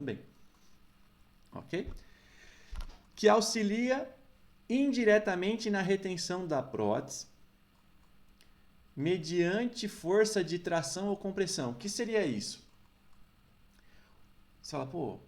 também. Ok? Que auxilia indiretamente na retenção da prótese mediante força de tração ou compressão. O que seria isso? Você fala, pô,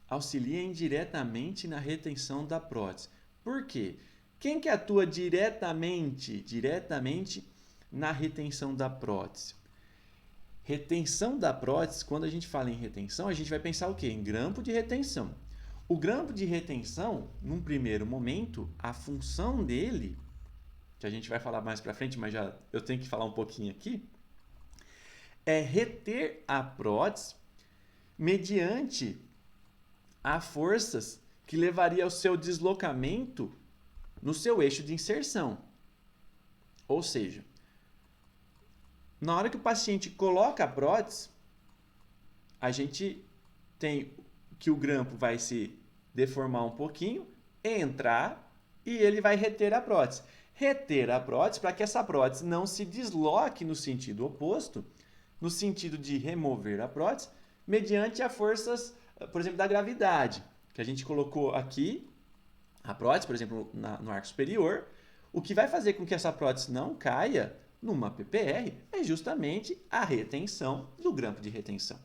auxilia indiretamente na retenção da prótese. Por quê? Quem que atua diretamente na retenção da prótese? Retenção da prótese, quando a gente fala em retenção, a gente vai pensar o quê? Em grampo de retenção. O grampo de retenção, num primeiro momento, a função dele, que a gente vai falar mais para frente, mas já eu tenho que falar um pouquinho aqui, é reter a prótese mediante a forças que levaria ao seu deslocamento no seu eixo de inserção. Ou seja, na hora que o paciente coloca a prótese, a gente tem que o grampo vai se deformar um pouquinho, entrar e ele vai reter a prótese. Reter a prótese para que essa prótese não se desloque no sentido oposto, no sentido de remover a prótese, mediante as forças, por exemplo, da gravidade, que a gente colocou aqui, a prótese, por exemplo, no arco superior. O que vai fazer com que essa prótese não caia numa PPR é justamente a retenção do grampo de retenção.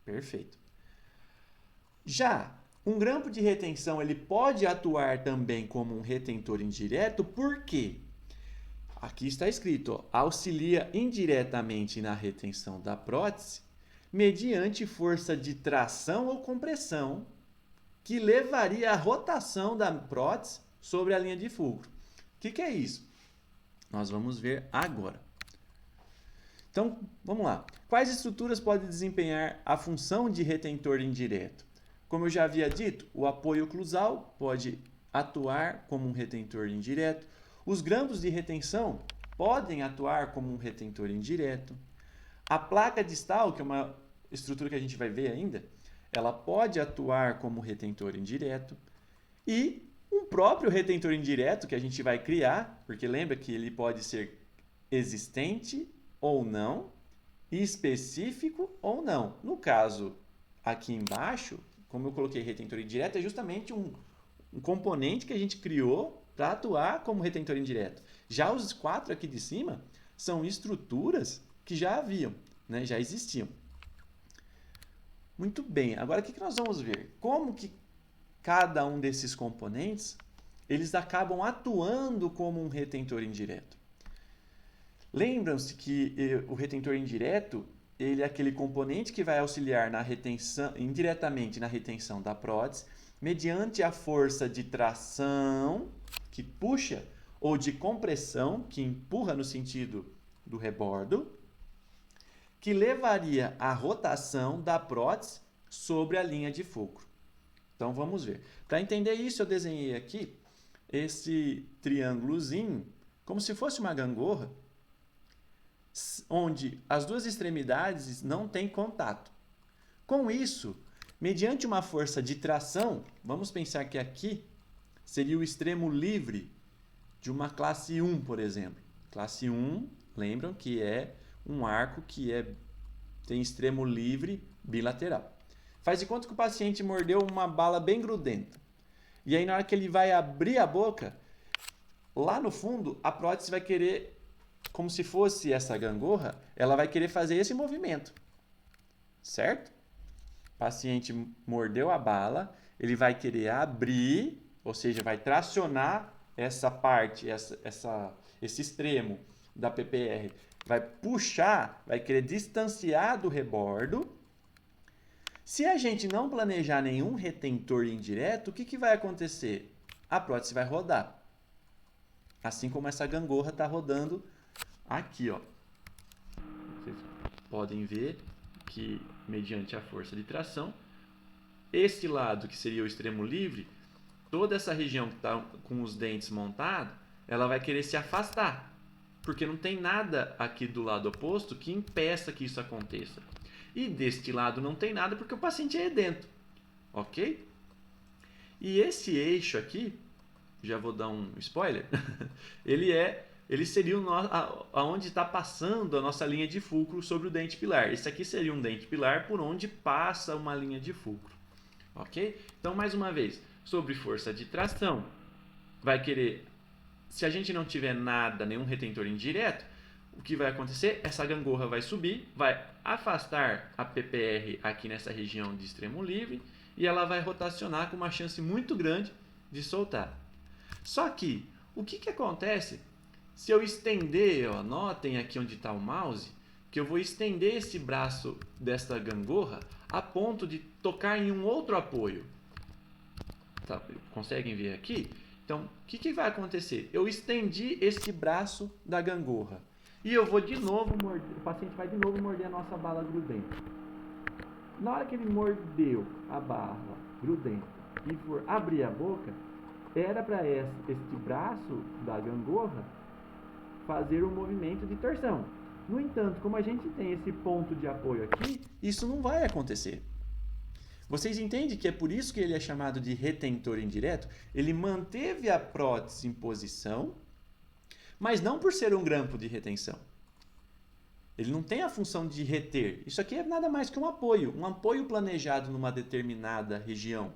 Perfeito. Já um grampo de retenção ele pode atuar também como um retentor indireto, por quê? Aqui está escrito, ó, auxilia indiretamente na retenção da prótese mediante força de tração ou compressão que levaria à rotação da prótese sobre a linha de fulcro. O que é isso? Nós vamos ver agora. Então, vamos lá. Quais estruturas podem desempenhar a função de retentor indireto? Como eu já havia dito, o apoio oclusal pode atuar como um retentor indireto. Os grampos de retenção podem atuar como um retentor indireto. A placa distal, que é uma estrutura que a gente vai ver ainda, ela pode atuar como retentor indireto. E um próprio retentor indireto que a gente vai criar, porque lembra que ele pode ser existente ou não, específico ou não. No caso, aqui embaixo, como eu coloquei retentor indireto, é justamente um componente que a gente criou para atuar como retentor indireto. Já os 4 aqui de cima são estruturas que já haviam, né? Já existiam. Muito bem, agora o que nós vamos ver? Como que cada um desses componentes eles acabam atuando como um retentor indireto. Lembram-se que o retentor indireto ele é aquele componente que vai auxiliar na retenção, indiretamente na retenção da prótese, mediante a força de tração, que puxa, ou de compressão, que empurra no sentido do rebordo, que levaria à rotação da prótese sobre a linha de fulcro. Então vamos ver. Para entender isso, eu desenhei aqui esse triângulozinho, como se fosse uma gangorra, onde as duas extremidades não têm contato. Com isso, mediante uma força de tração, vamos pensar que aqui seria o extremo livre de uma classe 1, por exemplo. Classe 1, lembram que é um arco que tem extremo livre bilateral. Faz de conta que o paciente mordeu uma bala bem grudenta. E aí, na hora que ele vai abrir a boca, lá no fundo, a prótese vai querer, como se fosse essa gangorra, ela vai querer fazer esse movimento. Certo? O paciente mordeu a bala, ele vai querer abrir, ou seja, vai tracionar essa parte, esse extremo da PPR. Vai puxar, vai querer distanciar do rebordo. Se a gente não planejar nenhum retentor indireto, o que vai acontecer? A prótese vai rodar. Assim como essa gangorra está rodando aqui, ó. Vocês podem ver que, mediante a força de tração, este lado, que seria o extremo livre, toda essa região que está com os dentes montados, ela vai querer se afastar. Porque não tem nada aqui do lado oposto que impeça que isso aconteça. E deste lado não tem nada porque o paciente é edento. Ok? E esse eixo aqui, já vou dar um spoiler, ele é ele seria aonde está passando a nossa linha de fulcro sobre o dente pilar. Esse aqui seria um dente pilar por onde passa uma linha de fulcro. Ok? Então, mais uma vez, sobre força de tração, vai querer, se a gente não tiver nada, nenhum retentor indireto, o que vai acontecer? Essa gangorra vai subir, vai afastar a PPR aqui nessa região de extremo livre e ela vai rotacionar com uma chance muito grande de soltar. Só que, o que acontece se eu estender, ó, notem aqui onde está o mouse, que eu vou estender esse braço dessa gangorra a ponto de tocar em um outro apoio. Tá, conseguem ver aqui? Então, o que vai acontecer? Eu estendi esse braço da gangorra e eu vou de novo morder, o paciente vai de novo morder a nossa bala grudenta. Na hora que ele mordeu a bala grudenta e for abrir a boca, era para este braço da gangorra fazer um movimento de torção. No entanto, como a gente tem esse ponto de apoio aqui, isso não vai acontecer. Vocês entendem que é por isso que ele é chamado de retentor indireto? Ele manteve a prótese em posição, mas não por ser um grampo de retenção. Ele não tem a função de reter. Isso aqui é nada mais que um apoio planejado numa determinada região.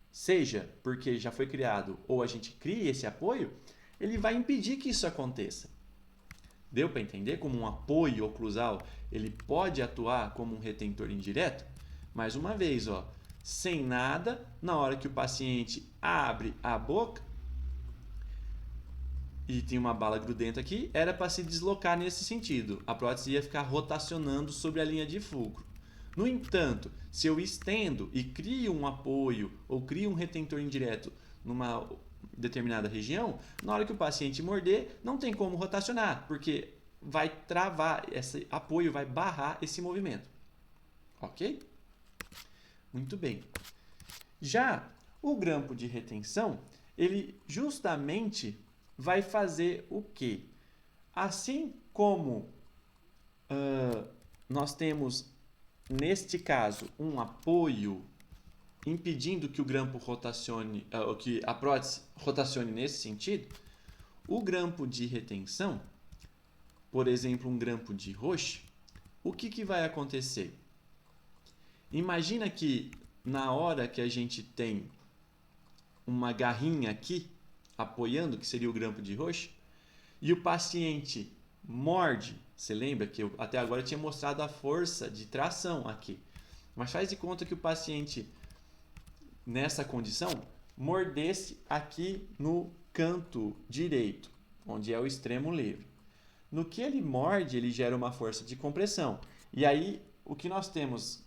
Seja porque já foi criado ou a gente cria esse apoio, ele vai impedir que isso aconteça. Deu para entender como um apoio oclusal ele pode atuar como um retentor indireto? Mais uma vez, ó, sem nada, na hora que o paciente abre a boca e tem uma bala grudenta aqui, era para se deslocar nesse sentido. A prótese ia ficar rotacionando sobre a linha de fulcro. No entanto, se eu estendo e crio um apoio ou crio um retentor indireto numa determinada região, na hora que o paciente morder, não tem como rotacionar, porque vai travar, esse apoio vai barrar esse movimento. Ok? Muito bem. Já o grampo de retenção, ele justamente vai fazer o quê? Assim como nós temos, neste caso, um apoio impedindo que o grampo rotacione, que a prótese rotacione nesse sentido, o grampo de retenção, por exemplo, um grampo de Roche, o que vai acontecer? Imagina que na hora que a gente tem uma garrinha aqui, apoiando, que seria o grampo de Roche, e o paciente morde, você lembra que eu até agora tinha mostrado a força de tração aqui, mas faz de conta que o paciente, nessa condição, mordesse aqui no canto direito, onde é o extremo livre. No que ele morde, ele gera uma força de compressão. E aí, o que nós temos,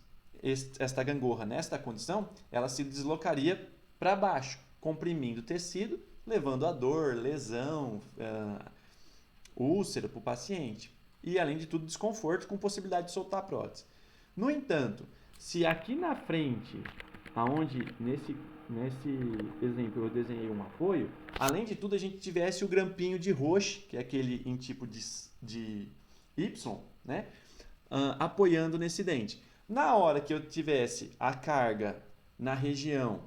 esta gangorra nesta condição, ela se deslocaria para baixo, comprimindo o tecido, levando a dor, lesão, úlcera para o paciente. E, além de tudo, desconforto com possibilidade de soltar a prótese. No entanto, se aqui na frente, aonde nesse exemplo eu desenhei um apoio, além de tudo a gente tivesse o grampinho de Roche, que é aquele em tipo de Y, né, apoiando nesse dente. Na hora que eu tivesse a carga na região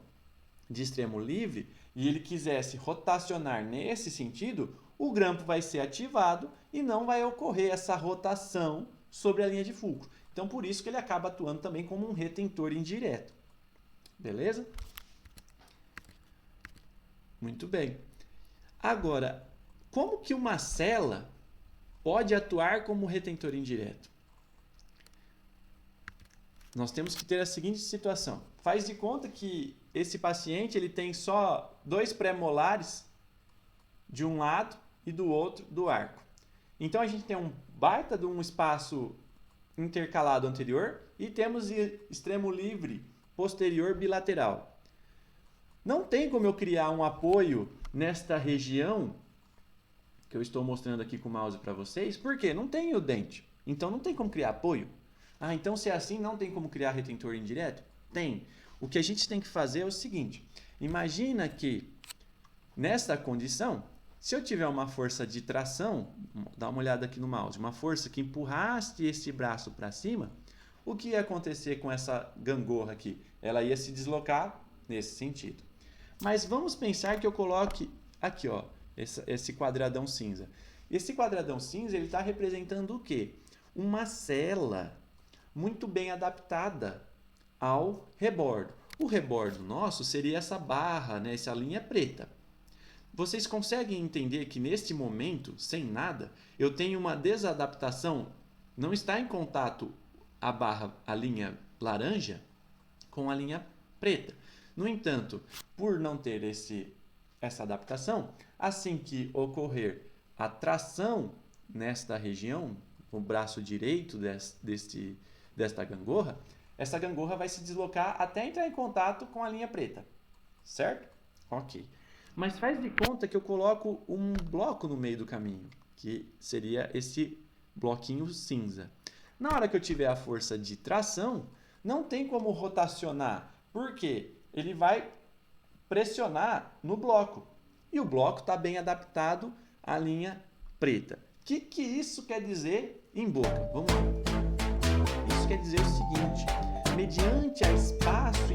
de extremo livre e ele quisesse rotacionar nesse sentido, o grampo vai ser ativado e não vai ocorrer essa rotação sobre a linha de fulcro. Então, por isso que ele acaba atuando também como um retentor indireto. Beleza? Muito bem. Agora, como que uma cela pode atuar como retentor indireto? Nós temos que ter a seguinte situação. Faz de conta que esse paciente ele tem só 2 pré-molares de um lado e do outro do arco. Então, a gente tem um baita de um espaço intercalado anterior e temos extremo livre posterior bilateral. Não tem como eu criar um apoio nesta região que eu estou mostrando aqui com o mouse para vocês, porque não tem o dente. Então não tem como criar apoio. Ah, então se é assim não tem como criar retentor indireto? Tem. O que a gente tem que fazer é o seguinte. Imagina que nesta condição, se eu tiver uma força de tração, dá uma olhada aqui no mouse, uma força que empurrasse esse braço para cima, o que ia acontecer com essa gangorra aqui? Ela ia se deslocar nesse sentido. Mas vamos pensar que eu coloque aqui, ó, esse quadradão cinza. Esse quadradão cinza ele está representando o quê? Uma cela muito bem adaptada ao rebordo. O rebordo nosso seria essa barra, né, essa linha preta. Vocês conseguem entender que neste momento, sem nada, eu tenho uma desadaptação, não está em contato a linha laranja com a linha preta. No entanto, por não ter essa adaptação, assim que ocorrer a tração nesta região, no braço direito desta gangorra, essa gangorra vai se deslocar até entrar em contato com a linha preta, certo? Ok. Mas faz de conta que eu coloco um bloco no meio do caminho, que seria esse bloquinho cinza. Na hora que eu tiver a força de tração, não tem como rotacionar, porque ele vai pressionar no bloco. E o bloco está bem adaptado à linha preta. O que isso quer dizer em boca? Vamos lá. Isso quer dizer o seguinte: mediante a espaço